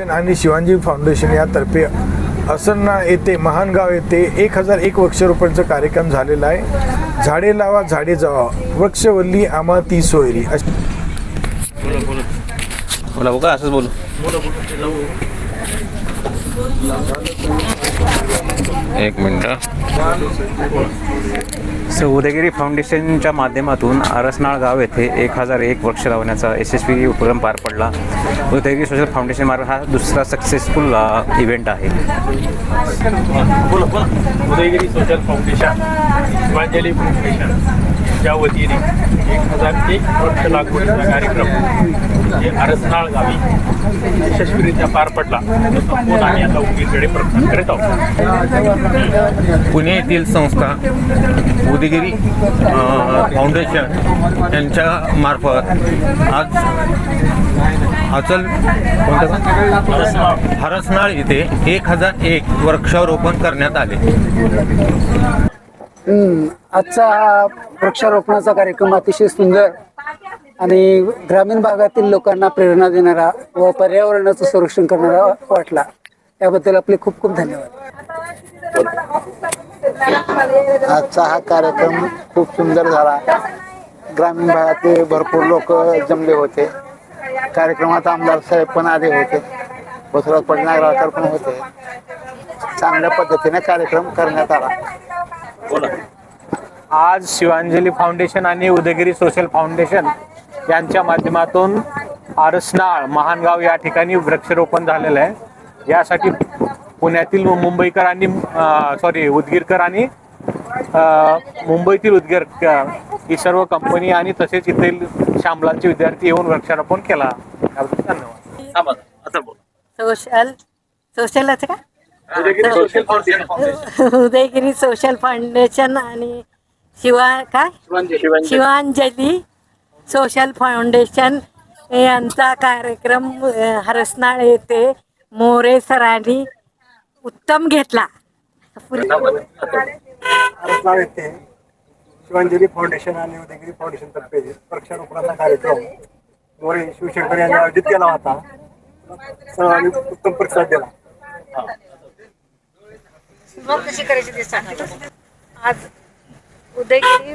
आणि शिवाजी फाउंडेशन यातर्फे असन्ना येथे महानगाव येथे 1001 वृक्षारोपणचा कार्यक्रम झालेला आहे. झाडे लावा झाडे जगवा वृक्षवल्ली आम्हा ती सोयरी. बोला बघा असंच बोलू. एक मिनिट. उदयगिरी फाउंडेशनच्या माध्यमातून आरसनाळ गाव येथे 1001 वृक्ष लावण्याचा यशस्वी उपक्रम पार पडला. उदयगिरी सोशल फाउंडेशन मार्फत हा दुसरा सक्सेसफुल इव्हेंट आहे. Udaygiri social foundation Shivanjali foundation या वतीने 1001 वृक्ष लागवडीचा कार्यक्रम जे आरसनाळ गावी यशस्वीरित्या पार पडला. आम्ही आता उदगीरकडे प्रस्थान करीत आहोत. पुणे येथील संस्था उदयगिरी फाउंडेशन यांच्या मार्फत आज हरसनाळ येथे 1001 वृक्षारोपण करण्यात आले. आजचा हा वृक्षारोपणाचा कार्यक्रम अतिशय सुंदर आणि ग्रामीण भागातील लोकांना प्रेरणा देणारा व पर्यावरणाचं संरक्षण करणारा वाटला. याबद्दल आपले खूप खूप धन्यवाद. आजचा हा कार्यक्रम खूप सुंदर झाला. ग्रामीण भागातील भरपूर लोक जमले होते. कार्यक्रमात आमदार साहेब पण आले होते. बसवराज पटनागरकर पण होते. चांगल्या पद्धतीने कार्यक्रम करण्यात आला. आज शिवांजली फाउंडेशन आणि उदयगिरी सोशल फाउंडेशन यांच्या माध्यमातून आरसनाळ महानगाव या ठिकाणी वृक्षारोपण झालेलं आहे. यासाठी पुण्यातील मुंबईकर आणि उदगीरकर आणि मुंबईतील उदगीर ही सर्व कंपनी आणि तसेच येथील शामलांचे विद्यार्थी येऊन वृक्षारोपण केला. धन्यवाद. सोशलच का उदयगिरी सोशल फाउंडेशन आणि शिवांजली सोशल फाउंडेशन यांचा कार्यक्रम हरसनाळ येथे मोरे सरांनी उत्तम घेतला. हरसनाळ येथे शिवांजली फाउंडेशन आणि उदयगिरी फाउंडेशन तर्फे वृक्षारोपणाचा कार्यक्रम मोरे शिवशंकर यांनी आयोजित केला होता. सर्वांनी उत्तम प्रतिसाद दिला. कशी करायची ते सांगा. आज उदयगिरी